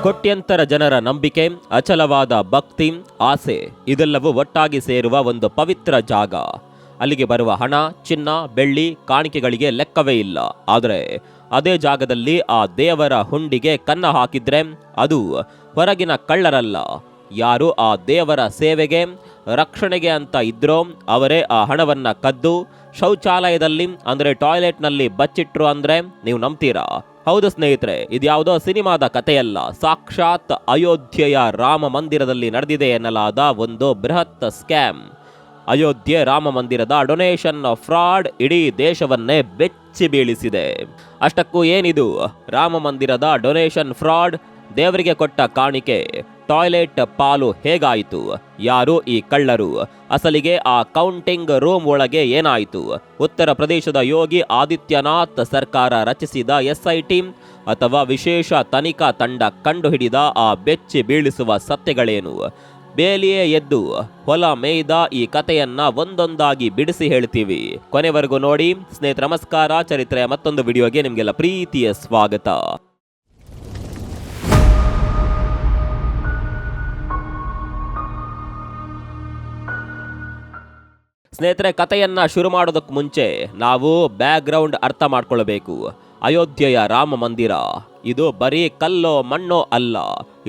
ಕೋಟ್ಯಂತರ ಜನರ ನಂಬಿಕೆ, ಅಚಲವಾದ ಭಕ್ತಿ, ಆಸೆ ಇದೆಲ್ಲವೂ ಒಟ್ಟಾಗಿ ಸೇರುವ ಒಂದು ಪವಿತ್ರ ಜಾಗ. ಅಲ್ಲಿಗೆ ಬರುವ ಹಣ, ಚಿನ್ನ, ಬೆಳ್ಳಿ, ಕಾಣಿಕೆಗಳಿಗೆ ಲೆಕ್ಕವೇ ಇಲ್ಲ. ಆದರೆ ಅದೇ ಜಾಗದಲ್ಲಿ ಆ ದೇವರ ಹುಂಡಿಗೆ ಕನ್ನ ಹಾಕಿದ್ರೆ ಅದು ಹೊರಗಿನ ಕಳ್ಳರಲ್ಲ, ಯಾರು ಆ ದೇವರ ಸೇವೆಗೆ, ರಕ್ಷಣೆಗೆ ಅಂತ ಇದ್ರೋ ಅವರೇ ಆ ಹಣವನ್ನ ಕದ್ದು ಶೌಚಾಲಯದಲ್ಲಿ ಅಂದ್ರೆ ಟಾಯ್ಲೆಟ್ನಲ್ಲಿ ಬಚ್ಚಿಟ್ರು ಅಂದ್ರೆ ನೀವು ನಂಬ್ತೀರಾ? ಹೌದು ಸ್ನೇಹಿತರೆ, ಇದ್ಯಾವುದೋ ಸಿನಿಮಾದ ಕಥೆಯಲ್ಲ. ಸಾಕ್ಷಾತ್ ಅಯೋಧ್ಯೆಯ ರಾಮ ಮಂದಿರದಲ್ಲಿ ನಡೆದಿದೆ ಎನ್ನಲಾದ ಒಂದು ಬೃಹತ್ ಸ್ಕ್ಯಾಮ್. ಅಯೋಧ್ಯೆ ರಾಮ ಮಂದಿರದ ಡೊನೇಷನ್ ಫ್ರಾಡ್ ಇಡೀ ದೇಶವನ್ನೇ ಬೆಚ್ಚಿ ಬೀಳಿಸಿದೆ. ಅಷ್ಟಕ್ಕೂ ಏನಿದು ರಾಮ ಮಂದಿರದ ಡೊನೇಷನ್ ಫ್ರಾಡ್? ದೇವರಿಗೆ ಕೊಟ್ಟ ಕಾಣಿಕೆ ಟಾಯ್ಲೆಟ್ ಪಾಲು ಹೇಗಾಯಿತು? ಯಾರು ಈ ಕಳ್ಳರು? ಅಸಲಿಗೆ ಆ ಕೌಂಟಿಂಗ್ ರೂಮ್ ಒಳಗೆ ಏನಾಯಿತು? ಉತ್ತರ ಪ್ರದೇಶದ ಯೋಗಿ ಆದಿತ್ಯನಾಥ್ ಸರ್ಕಾರ ರಚಿಸಿದ SIT ಅಥವಾ ವಿಶೇಷ ತನಿಖಾ ತಂಡ ಕಂಡುಹಿಡಿದ ಆ ಬೆಚ್ಚಿ ಬೀಳಿಸುವ ಸತ್ಯಗಳೇನು? ಬೇಲಿಯೇ ಎದ್ದು ಹೊಲ ಮೇಯ್ದ ಈ ಕಥೆಯನ್ನ ಒಂದೊಂದಾಗಿ ಬಿಡಿಸಿ ಹೇಳ್ತೀವಿ. ಕೊನೆವರೆಗೂ ನೋಡಿ ಸ್ನೇಹಿತರೆ. ನಮಸ್ಕಾರ. ಚರಿತ್ರೆಯ ಮತ್ತೊಂದು ವಿಡಿಯೋಗೆ ನಿಮಗೆಲ್ಲ ಪ್ರೀತಿಯ ಸ್ವಾಗತ. ಸ್ನೇಹಿತರೆ, ಕಥೆಯನ್ನ ಶುರು ಮಾಡೋದಕ್ಕೆ ಮುಂಚೆ ನಾವು ಬ್ಯಾಕ್ಗ್ರೌಂಡ್ ಅರ್ಥ ಮಾಡ್ಕೊಳ್ಬೇಕು. ಅಯೋಧ್ಯೆಯ ರಾಮ ಮಂದಿರ ಇದು ಬರೀ ಕಲ್ಲೋ ಮಣ್ಣೋ ಅಲ್ಲ,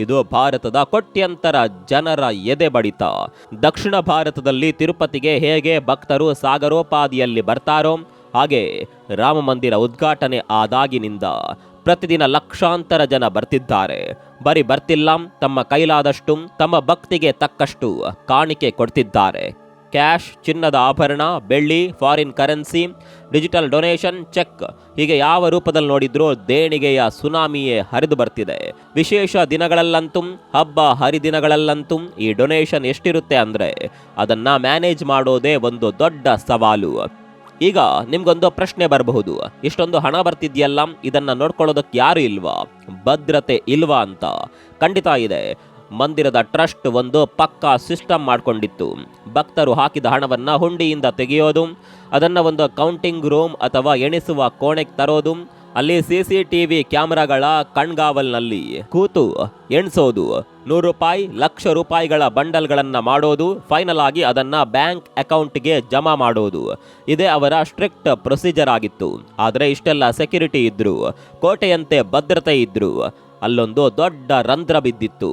ಇದು ಭಾರತದ ಕೋಟ್ಯಂತರ ಜನರ ಎದೆ ಬಡಿತ. ದಕ್ಷಿಣ ಭಾರತದಲ್ಲಿ ತಿರುಪತಿಗೆ ಹೇಗೆ ಭಕ್ತರು ಸಾಗರೋಪಾದಿಯಲ್ಲಿ ಬರ್ತಾರೋ ಹಾಗೆ ರಾಮ ಮಂದಿರ ಉದ್ಘಾಟನೆ ಆದಾಗಿನಿಂದ ಪ್ರತಿದಿನ ಲಕ್ಷಾಂತರ ಜನ ಬರ್ತಿದ್ದಾರೆ. ಬರೀ ಬರ್ತಿಲ್ಲ, ತಮ್ಮ ಕೈಲಾದಷ್ಟು, ತಮ್ಮ ಭಕ್ತಿಗೆ ತಕ್ಕಷ್ಟು ಕಾಣಿಕೆ ಕೊಡ್ತಿದ್ದಾರೆ. ಕ್ಯಾಶ್, ಚಿನ್ನದ ಆಭರಣ, ಬೆಳ್ಳಿ, foreign currency, digital donation, cheque, ಹೀಗೆ ಯಾವ ರೂಪದಲ್ಲಿ ನೋಡಿದ್ರೂ ದೇಣಿಗೆಯ ಸುನಾಮಿಯೇ ಹರಿದು ಬರ್ತಿದೆ. ವಿಶೇಷ ದಿನಗಳಲ್ಲಂತೂ, ಹಬ್ಬ ಹರಿದಿನಗಳಲ್ಲಂತೂ ಈ ಡೊನೇಷನ್ ಎಷ್ಟಿರುತ್ತೆ ಅಂದರೆ ಅದನ್ನ ಮ್ಯಾನೇಜ್ ಮಾಡೋದೇ ಒಂದು ದೊಡ್ಡ ಸವಾಲು. ಈಗ ನಿಮ್ಗೊಂದು ಪ್ರಶ್ನೆ ಬರಬಹುದು, ಇಷ್ಟೊಂದು ಹಣ ಬರ್ತಿದ್ಯಲ್ಲ, ಇದನ್ನ ನೋಡ್ಕೊಳ್ಳೋದಕ್ಕೆ ಯಾರು ಇಲ್ವಾ, ಭದ್ರತೆ ಇಲ್ವಾ ಅಂತ. ಖಂಡಿತ ಇದೆ. ಮಂದಿರದ ಟ್ರಸ್ಟ್ ಒಂದು ಪಕ್ಕಾ ಸಿಸ್ಟಮ್ ಮಾಡಿಕೊಂಡಿತ್ತು. ಭಕ್ತರು ಹಾಕಿದ ಹಣವನ್ನ ಹುಂಡಿಯಿಂದ ತೆಗೆಯೋದು, ಅದನ್ನ ಒಂದು ಕೌಂಟಿಂಗ್ ರೂಮ್ ಅಥವಾ ಎಣಿಸುವ ಕೋಣೆಗೆ ತರೋದು, ಅಲ್ಲಿ CCTV ಕ್ಯಾಮೆರಾಗಳ ಕಣ್ಗಾವಲ್ನಲ್ಲಿ ಕೂತು ಎಣಿಸೋದು, 100 ರೂಪಾಯಿ, ಲಕ್ಷ ರೂಪಾಯಿಗಳ ಬಂಡಲ್ಗಳನ್ನ ಮಾಡೋದು, ಫೈನಲ್ ಆಗಿ ಅದನ್ನ ಬ್ಯಾಂಕ್ ಅಕೌಂಟ್ಗೆ ಜಮಾ ಮಾಡೋದು. ಇದೇ ಅವರ ಸ್ಟ್ರಿಕ್ಟ್ ಪ್ರೊಸೀಜರ್ ಆಗಿತ್ತು. ಆದರೆ ಇಷ್ಟೆಲ್ಲ ಸೆಕ್ಯೂರಿಟಿ ಇದ್ರು, ಕೋಟೆಯಂತೆ ಭದ್ರತೆ ಇದ್ರು, ಅಲ್ಲೊಂದು ದೊಡ್ಡ ರಂಧ್ರ ಬಿದ್ದಿತ್ತು.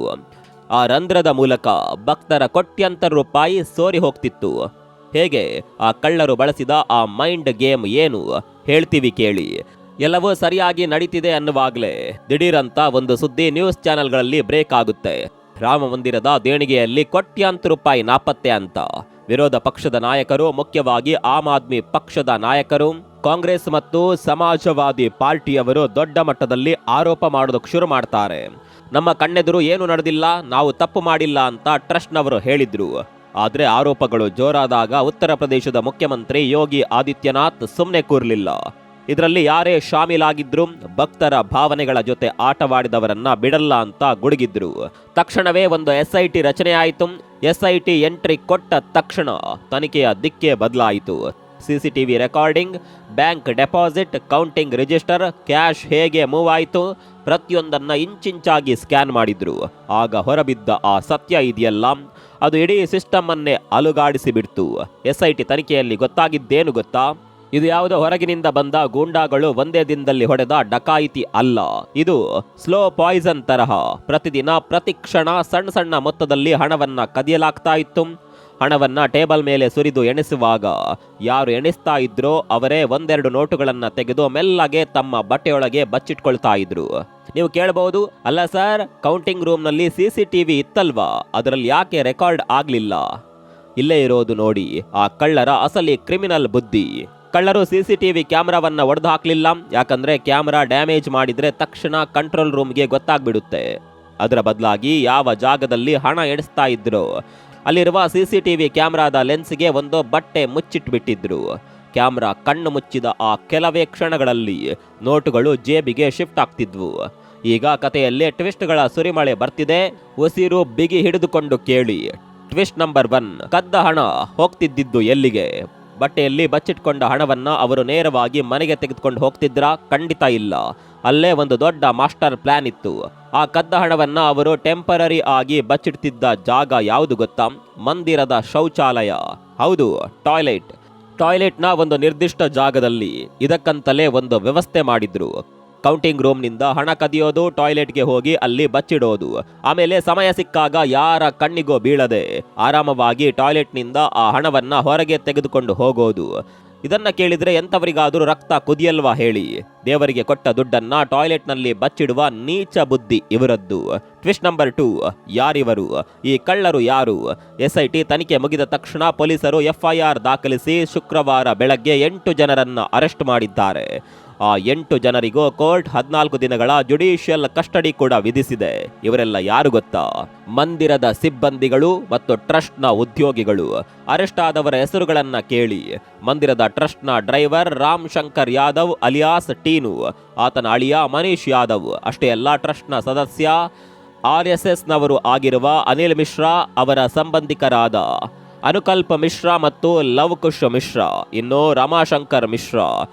ಆ ರಂಧ್ರದ ಮೂಲಕ ಭಕ್ತರ ಕೋಟ್ಯಂತರ ರೂಪಾಯಿ ಸೋರಿ ಹೋಗ್ತಿತ್ತು. ಹೇಗೆ? ಆ ಕಳ್ಳರು ಬಳಸಿದ ಆ ಮೈಂಡ್ ಗೇಮ್ ಏನು ಹೇಳ್ತೀವಿ ಕೇಳಿ. ಎಲ್ಲವೂ ಸರಿಯಾಗಿ ನಡೀತಿದೆ ಅನ್ನುವಾಗಲೇ ದಿಢೀರಂತ ಒಂದು ಸುದ್ದಿ ನ್ಯೂಸ್ ಚಾನೆಲ್ಗಳಲ್ಲಿ ಬ್ರೇಕ್ ಆಗುತ್ತೆ. ರಾಮ ಮಂದಿರದ ದೇಣಿಗೆಯಲ್ಲಿ ಕೋಟ್ಯಾಂತರ ರೂಪಾಯಿ ನಾಪತ್ತೆ ಅಂತ. ವಿರೋಧ ಪಕ್ಷದ ನಾಯಕರು, ಮುಖ್ಯವಾಗಿ ಆಮ್ ಆದ್ಮಿ ಪಕ್ಷದ ನಾಯಕರು, ಕಾಂಗ್ರೆಸ್ ಮತ್ತು ಸಮಾಜವಾದಿ ಪಾರ್ಟಿಯವರು ದೊಡ್ಡ ಮಟ್ಟದಲ್ಲಿ ಆರೋಪ ಮಾಡೋದಕ್ಕೆ ಶುರು ಮಾಡ್ತಾರೆ. ನಮ್ಮ ಕಣ್ಣೆದುರು ಏನು ನಡೆದಿಲ್ಲ, ನಾವು ತಪ್ಪು ಮಾಡಿಲ್ಲ ಅಂತ ಟ್ರಸ್ಟ್ನವರು ಹೇಳಿದ್ರು. ಆದ್ರೆ ಆರೋಪಗಳು ಜೋರಾದಾಗ ಉತ್ತರ ಪ್ರದೇಶದ ಮುಖ್ಯಮಂತ್ರಿ ಯೋಗಿ ಆದಿತ್ಯನಾಥ್ ಸುಮ್ಮನೆ ಕೂರ್ಲಿಲ್ಲ. ಇದರಲ್ಲಿ ಯಾರೇ ಶಾಮೀಲಾಗಿದ್ರು ಭಕ್ತರ ಭಾವನೆಗಳ ಜೊತೆ ಆಟವಾಡಿದವರನ್ನ ಬಿಡಲ್ಲ ಅಂತ ಗುಡುಗಿದ್ರು. ತಕ್ಷಣವೇ ಒಂದು SIT ರಚನೆ ಆಯಿತು. SIT ಎಂಟ್ರಿ ಕೊಟ್ಟ ತಕ್ಷಣ ತನಿಖೆಯ ದಿಕ್ಕೇ ಬದಲಾಯಿತು. CCTV recording, bank deposit, counting register, cash ಹೇಗೆ ಮೂವ್ ಆಯಿತು, ಪ್ರತಿಯೊಂದನ್ನ ಇಂಚಿಂಚಾಗಿ ಸ್ಕ್ಯಾನ್ ಮಾಡಿದ್ರು. ಆಗ ಹೊರಬಿದ್ದ ಆ ಸತ್ಯ ಇದೆಯಲ್ಲ, ಅದು ಇಡೀ ಸಿಸ್ಟಮ್ ಅನ್ನೇ ಅಲುಗಾಡಿಸಿ ಬಿಡ್ತು. SIT ತನಿಖೆಯಲ್ಲಿ ಗೊತ್ತಾಗಿದ್ದೇನು ಗೊತ್ತಾ? ಇದು ಯಾವುದೋ ಹೊರಗಿನಿಂದ ಬಂದ ಗೂಂಡಾಗಳು ಒಂದೇ ದಿನದಲ್ಲಿ ಹೊಡೆದ ಡಕಾಯಿತಿ ಅಲ್ಲ. ಇದು ಸ್ಲೋ ಪಾಯ್ಸನ್ ತರಹ ಪ್ರತಿದಿನ ಪ್ರತಿ ಕ್ಷಣ ಸಣ್ಣ ಸಣ್ಣ ಮೊತ್ತದಲ್ಲಿ ಹಣವನ್ನ ಕದಿಯಲಾಗ್ತಾ ಇತ್ತು. ಹಣವನ್ನ ಟೇಬಲ್ ಮೇಲೆ ಸುರಿದು ಎಣಿಸುವಾಗ ಯಾರು ಎಣಿಸ್ತಾ ಇದ್ರೋ ಅವರೇ ಒಂದೆರಡು ನೋಟುಗಳನ್ನ ತೆಗೆದು ಮೆಲ್ಲಗೆ ತಮ್ಮ ಬಟ್ಟೆಯೊಳಗೆ ಬಚ್ಚಿಟ್ಕೊಳ್ತಾ ಇದ್ರು. ನೀವು ಕೇಳಬಹುದು, ಅಲ್ಲ ಸರ್, ಕೌಂಟಿಂಗ್ ರೂಮ್ನಲ್ಲಿ CCTV ಇತ್ತಲ್ವಾ, ಅದರಲ್ಲಿ ಯಾಕೆ ರೆಕಾರ್ಡ್ ಆಗ್ಲಿಲ್ಲ? ಇಲ್ಲೇ ಇರೋದು ನೋಡಿ ಆ ಕಳ್ಳರ ಅಸಲಿ ಕ್ರಿಮಿನಲ್ ಬುದ್ಧಿ. ಕಳ್ಳರು CCTV ಕ್ಯಾಮೆರಾವನ್ನ ಒಡೆದು ಹಾಕ್ಲಿಲ್ಲ, ಯಾಕಂದ್ರೆ ಕ್ಯಾಮೆರಾ ಡ್ಯಾಮೇಜ್ ಮಾಡಿದ್ರೆ ತಕ್ಷಣ ಕಂಟ್ರೋಲ್ ರೂಮ್ಗೆ ಗೊತ್ತಾಗ್ಬಿಡುತ್ತೆ. ಅದರ ಬದಲಾಗಿ ಯಾವ ಜಾಗದಲ್ಲಿ ಹಣ ಎಣಿಸ್ತಾ ಇದ್ರು ಅಲ್ಲಿರುವ CCTV ಕ್ಯಾಮೆರಾದ ಲೆನ್ಸ್ಗೆ ಒಂದು ಬಟ್ಟೆ ಮುಚ್ಚಿಟ್ಬಿಟ್ಟಿದ್ರು. ಕ್ಯಾಮೆರಾ ಕಣ್ಣು ಮುಚ್ಚಿದ ಆ ಕೆಲವೇ ಕ್ಷಣಗಳಲ್ಲಿ ನೋಟುಗಳು ಜೇಬಿಗೆ ಶಿಫ್ಟ್ ಆಗ್ತಿದ್ವು. ಈಗ ಕಥೆಯಲ್ಲಿ ಟ್ವಿಸ್ಟ್ಗಳ ಸುರಿಮಳೆ ಬರ್ತಿದೆ. ಉಸಿರು ಬಿಗಿ ಹಿಡಿದುಕೊಂಡು ಕೇಳಿ. ಟ್ವಿಸ್ಟ್ ನಂಬರ್ 1, ಕದ್ದ ಹಣ ಹೋಗ್ತಿದ್ದಿದ್ದು ಎಲ್ಲಿಗೆ? ಬಟ್ಟೆಯಲ್ಲಿ ಬಚ್ಚಿಟ್ಕೊಂಡ ಹಣವನ್ನ ಅವರು ನೇರವಾಗಿ ಮನೆಗೆ ತೆಗೆದುಕೊಂಡು ಹೋಗ್ತಿದ್ರಾ? ಖಂಡಿತ ಇಲ್ಲ. ಅಲ್ಲೇ ಒಂದು ದೊಡ್ಡ ಮಾಸ್ಟರ್ ಪ್ಲಾನ್ ಇತ್ತು. ಆ ಕದ್ದ ಹಣವನ್ನ ಅವರು ಟೆಂಪರರಿ ಆಗಿ ಬಚ್ಚಿಡ್ತಿದ್ದ ಜಾಗ ಯಾವುದು ಗೊತ್ತಾ? ಮಂದಿರದ ಶೌಚಾಲಯ. ಹೌದು, ಟಾಯ್ಲೆಟ್ನ ಒಂದು ನಿರ್ದಿಷ್ಟ ಜಾಗದಲ್ಲಿ ಇದಕ್ಕಂತಲೇ ಒಂದು ವ್ಯವಸ್ಥೆ ಮಾಡಿದ್ರು. ಕೌಂಟಿಂಗ್ ರೂಮ್ನಿಂದ ಹಣ ಕದಿಯೋದು, ಟಾಯ್ಲೆಟ್ಗೆ ಹೋಗಿ ಅಲ್ಲಿ ಬಚ್ಚಿಡೋದು, ಆಮೇಲೆ ಸಮಯ ಸಿಕ್ಕಾಗ ಯಾರ ಕಣ್ಣಿಗೂ ಬೀಳದೆ ಆರಾಮವಾಗಿ ಟಾಯ್ಲೆಟ್ನಿಂದ ಆ ಹಣವನ್ನ ಹೊರಗೆ ತೆಗೆದುಕೊಂಡು ಹೋಗೋದು. ಇದನ್ನ ಕೇಳಿದ್ರೆ ಎಂಥವರಿಗಾದರೂ ರಕ್ತ ಕುದಿಯಲ್ವಾ ಹೇಳಿ? ದೇವರಿಗೆ ಕೊಟ್ಟ ದುಡ್ಡನ್ನ ಟಾಯ್ಲೆಟ್ನಲ್ಲಿ ಬಚ್ಚಿಡುವ ನೀಚ ಬುದ್ಧಿ ಇವರದ್ದು. Twist number 2, ಯಾರಿವರು? ಈ ಕಳ್ಳರು ಯಾರು? SIT ತನಿಖೆ ಮುಗಿದ ತಕ್ಷಣ ಪೊಲೀಸರು FIR ದಾಖಲಿಸಿ ಶುಕ್ರವಾರ ಬೆಳಗ್ಗೆ 8 ಜನರನ್ನ ಅರೆಸ್ಟ್ ಮಾಡಿದ್ದಾರೆ. ಆ 8 ಜನರಿಗೂ ಕೋರ್ಟ್ 14 ದಿನಗಳ ಜುಡಿಷಿಯಲ್ ಕಸ್ಟಡಿ ಕೂಡ ವಿಧಿಸಿದೆ. ಇವರೆಲ್ಲ ಯಾರು ಗೊತ್ತಾ? ಮಂದಿರದ ಸಿಬ್ಬಂದಿಗಳು ಮತ್ತು ಟ್ರಸ್ಟ್ನ ಉದ್ಯೋಗಿಗಳು. ಅರೆಸ್ಟ್ ಆದವರ ಹೆಸರುಗಳನ್ನ ಕೇಳಿ. ಮಂದಿರದ ಟ್ರಸ್ಟ್ನ ಡ್ರೈವರ್ ರಾಮ್ ಶಂಕರ್ ಯಾದವ್ ಅಲಿಯಾಸ್ ಟೀನು, ಆತನ ಅಳಿಯ ಮನೀಶ್ ಯಾದವ್. ಅಷ್ಟೇ ಅಲ್ಲ, ಟ್ರಸ್ಟ್ನ ಸದಸ್ಯ RSSನವರು ಆಗಿರುವ ಅನಿಲ್ ಮಿಶ್ರಾ, ಅವರ ಸಂಬಂಧಿಕರಾದ ಅನುಕಲ್ಪ ಮಿಶ್ರಾ ಮತ್ತು ಲವಕುಶ್ ಮಿಶ್ರಾ, ಇನ್ನು ರಮಾಶಂಕರ್ ಮಿಶ್ರಾ,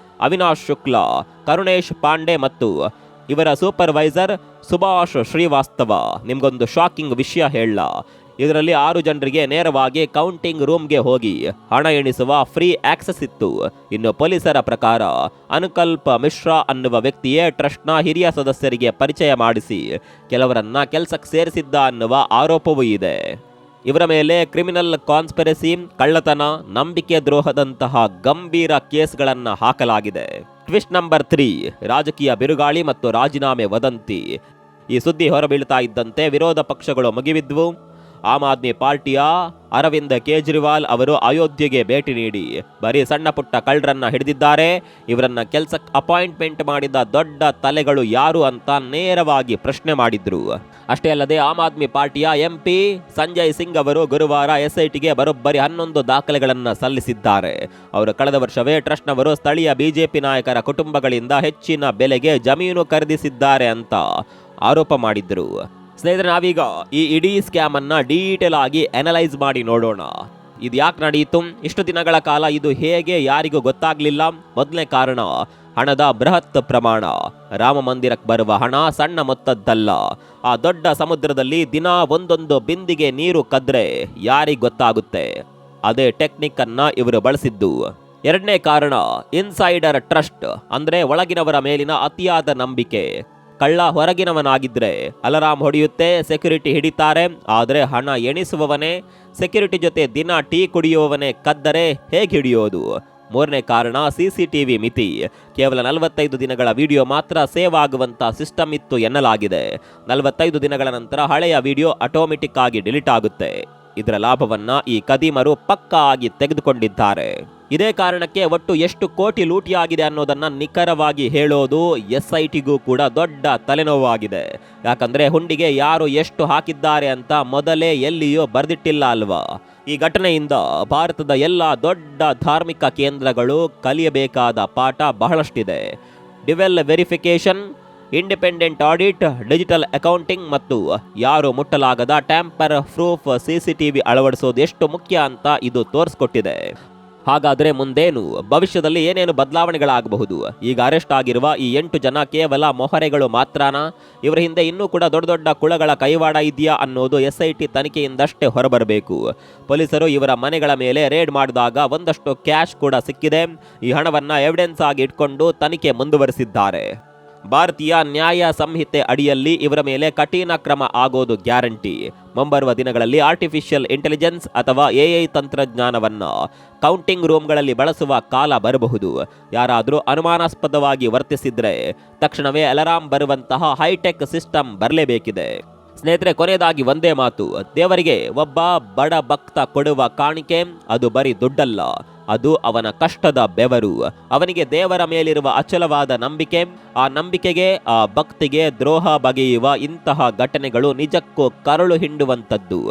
ಅವಿನಾಶ್ ಶುಕ್ಲಾ, ಕರುಣೇಶ್ ಪಾಂಡೆ ಮತ್ತು ಇವರ ಸೂಪರ್ವೈಸರ್ ಸುಭಾಷ್ ಶ್ರೀವಾಸ್ತವ. ನಿಮ್ಗೊಂದು ಶಾಕಿಂಗ್ ವಿಷಯ ಹೇಳ. ಇದರಲ್ಲಿ 6 ಜನರಿಗೆ ನೇರವಾಗಿ ಕೌಂಟಿಂಗ್ ರೂಮ್ಗೆ ಹೋಗಿ ಹಣ ಎಣಿಸುವ ಫ್ರೀ ಆಕ್ಸೆಸ್ ಇತ್ತು. ಇನ್ನು ಪೊಲೀಸರ ಪ್ರಕಾರ ಅನುಕಲ್ಪ ಮಿಶ್ರಾ ಅನ್ನುವ ವ್ಯಕ್ತಿಯೇ ಟ್ರಸ್ಟ್ನ ಹಿರಿಯ ಸದಸ್ಯರಿಗೆ ಪರಿಚಯ ಮಾಡಿಸಿ ಕೆಲವರನ್ನ ಕೆಲಸಕ್ಕೆ ಸೇರಿಸಿದ್ದ ಅನ್ನುವ ಆರೋಪವೂ ಇದೆ. ಇವರ ಮೇಲೆ ಕ್ರಿಮಿನಲ್ ಕಾನ್ಸ್ಪಿರಸಿ, ಕಳ್ಳತನ, ನಂಬಿಕೆ ದ್ರೋಹದಂತಹ ಗಂಭೀರ ಕೇಸ್ಗಳನ್ನು ಹಾಕಲಾಗಿದೆ. ಟ್ವಿಸ್ಟ್ ನಂಬರ್ 3, ರಾಜಕೀಯ ಬಿರುಗಾಳಿ ಮತ್ತು ರಾಜೀನಾಮೆ ವದಂತಿ. ಈ ಸುದ್ದಿ ಹೊರಬೀಳ್ತಾ ಇದ್ದಂತೆ ವಿರೋಧ ಪಕ್ಷಗಳು ಮುಗಿಬಿದ್ವು. ಆಮ್ ಆದ್ಮಿ ಪಾರ್ಟಿಯ ಅರವಿಂದ್ ಕೇಜ್ರಿವಾಲ್ ಅವರು ಅಯೋಧ್ಯೆಗೆ ಭೇಟಿ ನೀಡಿ ಬರೀ ಸಣ್ಣ ಪುಟ್ಟ ಕಳ್ಳರನ್ನ ಹಿಡಿದಿದ್ದಾರೆ. ಇವರನ್ನ ಕೆಲಸಕ್ಕೆ ಅಪಾಯಿಂಟ್ಮೆಂಟ್ ಮಾಡಿದ ದೊಡ್ಡ ತಲೆಗಳು ಯಾರು ಅಂತ ನೇರವಾಗಿ ಪ್ರಶ್ನೆ ಮಾಡಿದ್ರು. ಅಷ್ಟೇ ಅಲ್ಲದೆ ಆಮ್ ಆದ್ಮಿ ಪಾರ್ಟಿಯ MP ಸಂಜಯ್ ಸಿಂಗ್ ಅವರು ಗುರುವಾರ SITಗೆ ಬರೋಬ್ಬರಿ 11 ದಾಖಲೆಗಳನ್ನು ಸಲ್ಲಿಸಿದ್ದಾರೆ. ಅವರು ಕಳೆದ ವರ್ಷವೇ ಟ್ರಸ್ಟ್ನವರು ಸ್ಥಳೀಯ BJP ನಾಯಕರ ಕುಟುಂಬಗಳಿಂದ ಹೆಚ್ಚಿನ ಬೆಲೆಗೆ ಜಮೀನು ಖರೀದಿಸಿದ್ದಾರೆ ಅಂತ ಆರೋಪ ಮಾಡಿದ್ರು. ಸ್ನೇಹಿತರೆ, ನಾವೀಗ ಈ ಇಡೀ ಸ್ಕ್ಯಾಮ್ ಅನ್ನ ಡೀಟೇಲ್ ಆಗಿ ಅನಲೈಸ್ ಮಾಡಿ ನೋಡೋಣ. ಇದು ಯಾಕೆ ನಡೆಯಿತು? ಇಷ್ಟು ದಿನಗಳ ಕಾಲ ಇದು ಹೇಗೆ ಯಾರಿಗೂ ಗೊತ್ತಾಗ್ಲಿಲ್ಲ? ಮೊದಲನೇ ಕಾರಣ ಹಣದ ಬೃಹತ್ ಪ್ರಮಾಣ. ರಾಮ ಮಂದಿರಕ್ಕೆ ಬರುವ ಹಣ ಸಣ್ಣ ಮೊತ್ತದ್ದಲ್ಲ. ಆ ದೊಡ್ಡ ಸಮುದ್ರದಲ್ಲಿ ದಿನ ಒಂದೊಂದು ಬಿಂದಿಗೆ ನೀರು ಕದ್ರೆ ಯಾರಿಗೆ ಗೊತ್ತಾಗುತ್ತೆ? ಅದೇ ಟೆಕ್ನಿಕ್ ಅನ್ನ ಇವರು ಬಳಸಿದ್ದು. ಎರಡನೇ ಕಾರಣ ಇನ್ಸೈಡರ್ ಟ್ರಸ್ಟ್, ಅಂದ್ರೆ ಒಳಗಿನವರ ಮೇಲಿನ ಅತಿಯಾದ ನಂಬಿಕೆ. ಕಳ್ಳ ಹೊರಗಿನವನಾಗಿದ್ರೆ ಅಲಾರಾಮ್ ಹೊಡೆಯುತ್ತೆ, ಸೆಕ್ಯೂರಿಟಿ ಹಿಡಿತಾರೆ. ಆದರೆ ಹಣ ಎಣಿಸುವವನೇ, ಸೆಕ್ಯೂರಿಟಿ ಜೊತೆ ದಿನ ಟೀ ಕುಡಿಯುವವನೇ ಕದ್ದರೆ ಹೇಗೆ ಹಿಡಿಯೋದು? ಮೂರನೇ ಕಾರಣ CCTV ಮಿತಿ. ಕೇವಲ 45 ದಿನಗಳ ವಿಡಿಯೋ ಮಾತ್ರ ಸೇವ್ ಆಗುವಂತ ಸಿಸ್ಟಮ್ ಇತ್ತು ಎನ್ನಲಾಗಿದೆ. 45 ದಿನಗಳ ನಂತರ ಹಳೆಯ ವಿಡಿಯೋ ಆಟೋಮೆಟಿಕ್ ಆಗಿ ಡಿಲೀಟ್ ಆಗುತ್ತೆ. ಇದರ ಲಾಭವನ್ನ ಈ ಕದೀಮರು ಪಕ್ಕಾ ಆಗಿ ತೆಗೆದುಕೊಂಡಿದ್ದಾರೆ. ಇದೇ ಕಾರಣಕ್ಕೆ ಒಟ್ಟು ಎಷ್ಟು ಕೋಟಿ ಲೂಟಿಯಾಗಿದೆ ಅನ್ನೋದನ್ನ ನಿಖರವಾಗಿ ಹೇಳೋದು SITಗೂ ಕೂಡ ದೊಡ್ಡ ತಲೆನೋವಾಗಿದೆ. ಯಾಕಂದ್ರೆ ಹುಂಡಿಗೆ ಯಾರು ಎಷ್ಟು ಹಾಕಿದ್ದಾರೆ ಅಂತ ಮೊದಲೇ ಎಲ್ಲಿಯೂ ಬರೆದಿಟ್ಟಿಲ್ಲ ಅಲ್ವಾ? ಈ ಘಟನೆಯಿಂದ ಭಾರತದ ಎಲ್ಲ ದೊಡ್ಡ ಧಾರ್ಮಿಕ ಕೇಂದ್ರಗಳು ಕಲಿಯಬೇಕಾದ ಪಾಠ ಬಹಳಷ್ಟಿದೆ. Dual verification, independent audit, digital accounting ಮತ್ತು ಯಾರು ಮುಟ್ಟಲಾಗದ ಟ್ಯಾಂಪರ್ ಪ್ರೂಫ್ CCTV ಅಳವಡಿಸೋದು ಎಷ್ಟು ಮುಖ್ಯ ಅಂತ ಇದು ತೋರಿಸ್ಕೊಟ್ಟಿದೆ. ಹಾಗಾದ್ರೆ ಮುಂದೇನು? ಭವಿಷ್ಯದಲ್ಲಿ ಏನೇನು ಬದಲಾವಣೆಗಳಾಗಬಹುದು? ಈಗ ಅರೆಸ್ಟ್ ಆಗಿರುವ ಈ 8 ಜನ ಕೇವಲ ಮೊಹರೆಗಳು ಮಾತ್ರನಾ? ಇವರ ಹಿಂದೆ ಇನ್ನೂ ಕೂಡ ದೊಡ್ಡ ದೊಡ್ಡ ಕುಳಗಳ ಕೈವಾಡ ಇದೆಯಾ ಅನ್ನೋದು SIT ತನಿಖೆಯಿಂದಷ್ಟೇ ಹೊರಬರಬೇಕು. ಪೊಲೀಸರು ಇವರ ಮನೆಗಳ ಮೇಲೆ ರೇಡ್ ಮಾಡಿದಾಗ ಒಂದಷ್ಟು ಕ್ಯಾಶ್ ಕೂಡ ಸಿಕ್ಕಿದೆ. ಈ ಹಣವನ್ನ ಎವಿಡೆನ್ಸ್ ಆಗಿ ಇಟ್ಕೊಂಡು ತನಿಖೆ ಮುಂದುವರಿಸಿದ್ದಾರೆ. ಭಾರತೀಯ ನ್ಯಾಯ ಸಂಹಿತೆ ಅಡಿಯಲ್ಲಿ ಇವರ ಮೇಲೆ ಕಠಿಣ ಕ್ರಮ ಆಗೋದು ಗ್ಯಾರಂಟಿ. ಮುಂಬರುವ ದಿನಗಳಲ್ಲಿ ಆರ್ಟಿಫಿಷಿಯಲ್ ಇಂಟೆಲಿಜೆನ್ಸ್ ಅಥವಾ AI ತಂತ್ರಜ್ಞಾನವನ್ನ ಕೌಂಟಿಂಗ್ ರೂಮ್ಗಳಲ್ಲಿ ಬಳಸುವ ಕಾಲ ಬರಬಹುದು. ಯಾರಾದರೂ ಅನುಮಾನಾಸ್ಪದವಾಗಿ ವರ್ತಿಸಿದ್ರೆ ತಕ್ಷಣವೇ ಅಲಾರಾಮ್ ಬರುವಂತಹ ಹೈಟೆಕ್ ಸಿಸ್ಟಮ್ ಬರಲೇಬೇಕಿದೆ. ಸ್ನೇಹಿತರೆ, ಕೊನೆಯದಾಗಿ ಒಂದೇ ಮಾತು. ದೇವರಿಗೆ ಒಬ್ಬ ಬಡ ಭಕ್ತ ಕೊಡುವ ಕಾಣಿಕೆ ಅದು ಬರೀ ದುಡ್ಡಲ್ಲ, ಅದು ಅವನ ಕಷ್ಟದ ಬೆವರು. ಅವನಿಗೆ ದೇವರ ಮೇಲಿರುವ ಅಚಲವಾದ ನಂಬಿಕೆ, ಆ ನಂಬಿಕೆಗೆ, ಆ ಭಕ್ತಿಗೆ ದ್ರೋಹ ಬಗೆಯುವ ಇಂತಹ ಘಟನೆಗಳು ನಿಜಕ್ಕೂ ಕರುಳು ಹಿಂಡುವಂಥದ್ದು.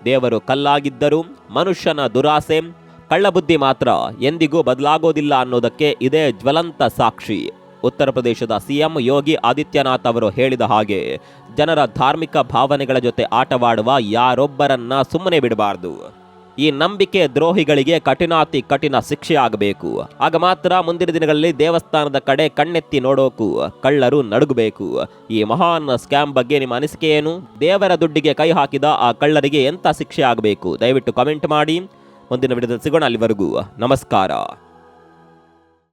ದೇವರು ಕಲ್ಲಾಗಿದ್ದರೂ ಮನುಷ್ಯನ ದುರಾಸೆ, ಕಳ್ಳಬುದ್ಧಿ ಮಾತ್ರ ಎಂದಿಗೂ ಬದಲಾಗೋದಿಲ್ಲ ಅನ್ನೋದಕ್ಕೆ ಇದೇ ಜ್ವಲಂತ ಸಾಕ್ಷಿ. ಉತ್ತರ ಪ್ರದೇಶದ CM ಯೋಗಿ ಆದಿತ್ಯನಾಥ್ ಅವರು ಹೇಳಿದ ಹಾಗೆ ಜನರ ಧಾರ್ಮಿಕ ಭಾವನೆಗಳ ಜೊತೆ ಆಟವಾಡುವ ಯಾರೊಬ್ಬರನ್ನ ಸುಮ್ಮನೆ ಬಿಡಬಾರ್ದು. ಈ ನಂಬಿಕೆ ದ್ರೋಹಿಗಳಿಗೆ ಕಠಿಣಾತಿ ಕಠಿಣ ಶಿಕ್ಷೆ ಆಗಬೇಕು. ಆಗ ಮಾತ್ರ ಮುಂದಿನ ದಿನಗಳಲ್ಲಿ ದೇವಸ್ಥಾನದ ಕಡೆ ಕಣ್ಣೆತ್ತಿ ನೋಡೋಕು ಕಳ್ಳರು ನಡುಗಬೇಕು. ಈ ಮಹಾನ್ ಸ್ಕ್ಯಾಮ್ ಬಗ್ಗೆ ನಿಮ್ಮ ಅನಿಸಿಕೆ ಏನು? ದೇವರ ದುಡ್ಡಿಗೆ ಕೈ ಹಾಕಿದ ಆ ಕಳ್ಳರಿಗೆ ಎಂತ ಶಿಕ್ಷೆ ಆಗಬೇಕು? ದಯವಿಟ್ಟು ಕಮೆಂಟ್ ಮಾಡಿ. ಮುಂದಿನ ವಿಡಿಯೋದಲ್ಲಿ ಸಿಗೋಣ. ಅಲ್ಲಿವರೆಗೂ ನಮಸ್ಕಾರ.